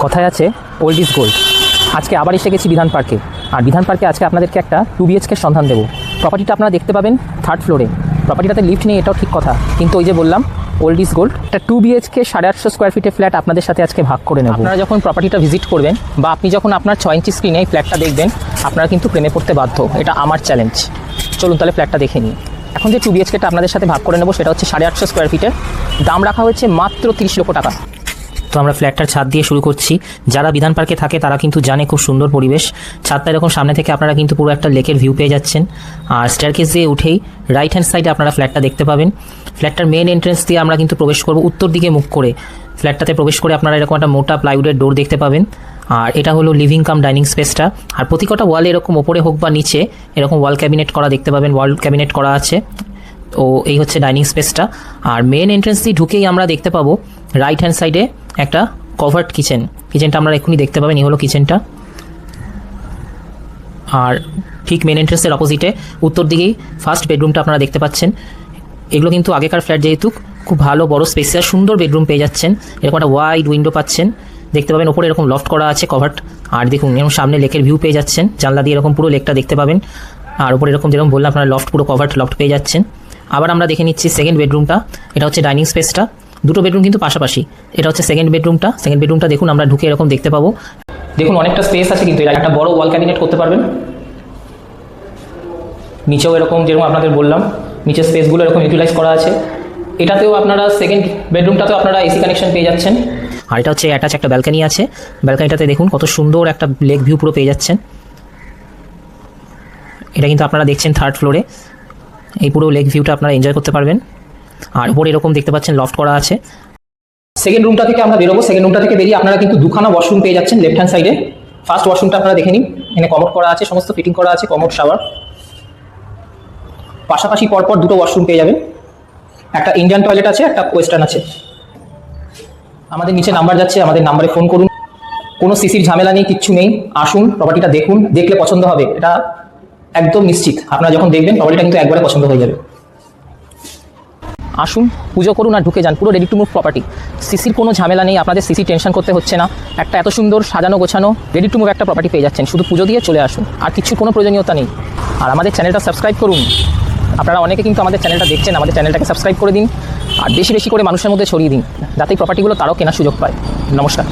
কথায় আছে old is gold. আজকে আবার এসে গেছি বিধান পার্কে। আর বিধান পার্কে আজকে আপনাদেরকে একটা 2 BHK সন্ধান দেবো। প্রপার্টিটা আপনারা দেখতে পাবেন 3rd ফ্লোরে। প্রপার্টিটাতে লিফট নেই, এটাও ঠিক কথা, কিন্তু ওই যে বললাম ওল্ড ইজ গোল্ড। একটা 2 BHK 850 স্কোয়ার ফিটের ফ্ল্যাট আপনাদের সাথে আজকে ভাগ করে নেব। আপনারা যখন প্রপার্টিটা ভিজিট করবেন বা আপনি যখন আপনার 6 ইঞ্চি স্ক্রিনে এই ফ্ল্যাটটা দেখবেন, আপনারা কিন্তু প্রেমে পড়তে বাধ্য। এটা আমার চ্যালেঞ্জ। চলুন তাহলে ফ্ল্যাটটা দেখে নিই। এখন যে 2 BHKটা আপনাদের সাথে ভাগ করে নেব সেটা হচ্ছে 850 স্কোয়ার ফিটের। দাম রাখা হয়েছে মাত্র 30 লক্ষ টাকা। তো আমরা ফ্ল্যাটটার ছাদ দিয়ে শুরু করছি। যারা বিধান পার্কে থাকে তারা কিন্তু জানে খুব সুন্দর পরিবেশ। ছাদটা এরকম সামনে থেকে আপনারা কিন্তু পুরো একটা লেকের ভিউ পেয়ে যাচ্ছেন। আর স্টেয়ারকেস দিয়ে উঠেই রাইট হ্যান্ড সাইডে আপনারা ফ্ল্যাটটা দেখতে পাবেন। ফ্ল্যাটটার মেন এন্ট্রেন্স দিয়ে আমরা কিন্তু প্রবেশ করব উত্তর দিকে মুখ করে। ফ্ল্যাটটাতে প্রবেশ করে আপনারা এরকম একটা মোটা প্লাইউডের ডোর দেখতে পাবেন। আর এটা হলো লিভিং কাম ডাইনিং স্পেসটা। আর প্রতিকটা ওয়ালে এরকম ওপরে হোক বা নিচে এরকম ওয়াল ক্যাবিনেট করা দেখতে পাবেন, ওয়াল ক্যাবিনেট করা আছে। তো এই হচ্ছে ডাইনিং স্পেসটা। আর মেন এন্ট্রেন্স দিয়ে ঢুকেই আমরা দেখতে পাবো রাইট হ্যান্ড সাইডে একটা কভার্ড কিচেনটা আমরা এখনই দেখতে পাবেন। এই হলো কিচেনটা। আর ঠিক মেন এন্ট্রেন্সের অপোজিটে উত্তর দিকেই ফার্স্ট বেডরুমটা আপনারা দেখতে পাচ্ছেন। এগুলো কিন্তু আগেকার ফ্ল্যাট, যেহেতু খুব ভালো বড় স্পেসিয়াস সুন্দর বেডরুম পেয়ে যাচ্ছেন। এরকম একটা ওয়াইড উইন্ডো পাচ্ছেন, দেখতে পাবেন। ওপরে এরকম লফট করা আছে কভার্ড। আর দেখুন এরকম সামনে লেকের ভিউ পেয়ে যাচ্ছেন, জানলা দিয়ে এরকম পুরো লেকটা দেখতে পাবেন। আর ওপরে এরকম যেরকম বললাম আপনারা লফট, পুরো কভার্ড লফট পেয়ে যাচ্ছেন। আবার আমরা দেখে নিচ্ছি সেকেন্ড বেডরুমটা। এটা হচ্ছে ডাইনিং স্পেসটা। দুটো বেডরুম কিন্তু পাশাপাশি। এটা হচ্ছে সেকেন্ড বেডরুমটা দেখুন আমরা ঢুকে এরকম দেখতে পাবো। দেখুন অনেকটা স্পেস আছে, কিন্তু এটা একটা বড় ওয়াল ক্যাবিনেট করতে পারবেন। নিচেও এরকম যেরকম আপনাদের বললাম নিচের স্পেসগুলো এরকম ইউটিলাইজ করা আছে। এটাতেও আপনারা সেকেন্ড বেডরুমটাতেও আপনারা এসি কানেকশন পেয়ে যাচ্ছেন। আর এটা হচ্ছে অ্যাটাচ একটা ব্যালকানি আছে। ব্যালকানিটাতে দেখুন কত সুন্দর একটা লেক ভিউ পুরো পেয়ে যাচ্ছেন। এটা কিন্তু আপনারা দেখছেন 3rd ফ্লোরে। এই পুরো লেক ভিউটা আপনারা এনজয় করতে পারবেন। আর উপরে এরকম দেখতে পাচ্ছেন লফট করা আছে। সেকেন্ড রুমটা থেকে আমরা বেরোবো। সেকেন্ড রুমটা থেকে বেরিয়ে আপনারা কিন্তু দুখানা ওয়াশরুম পেয়ে যাচ্ছেন লেফট হ্যান্ড সাইডে। ফার্স্ট ওয়াশরুমটা আপনারা দেখে নিন। এখানে কমোড করা আছে, সমস্ত ফিটিং করা আছে, কমোড শাওয়ার। পাশাপাশি পরপর দুটো ওয়াশরুম পেয়ে যাবেন। একটা ইন্ডিয়ান টয়লেট আছে, একটা ওয়েস্টার্ন আছে। আমাদের নিচে নাম্বার যাচ্ছে, আমাদের নাম্বারে ফোন করুন। কোনো সিসির ঝামেলা নেই, কিচ্ছু নেই। আসুন, প্রপার্টিটা দেখুন, দেখলে পছন্দ হবে, এটা একদম নিশ্চিত। আপনারা যখন দেখবেন প্রপার্টিটা কিন্তু একবারে পছন্দ হয়ে যাবে। আসুন, পুজো করুন আর ঢুকে যান। পুরো রেডি টু মুভ প্রপার্টি। সিসির কোনো ঝামেলা নেই, আপনাদের সিসি টেনশন করতে হচ্ছে না। একটা এত সুন্দর সাজানো গোছানো রেডি টু মুভ একটা প্রপার্টি পেয়ে যাচ্ছেন। শুধু পুজো দিয়ে চলে আসুন, আর কিছু কোনো প্রয়োজনীয়তা নেই। আর আমাদের চ্যানেলটা সাবস্ক্রাইব করুন। আপনারা অনেকে কিন্তু আমাদের চ্যানেলটা দেখছেন, আমাদের চ্যানেলটাকে সাবস্ক্রাইব করে দিন। আর বেশি বেশি করে মানুষের মধ্যে ছড়িয়ে দিন, যাতে এই প্রপার্টিগুলো তারাও কেনার সুযোগ পায়। নমস্কার।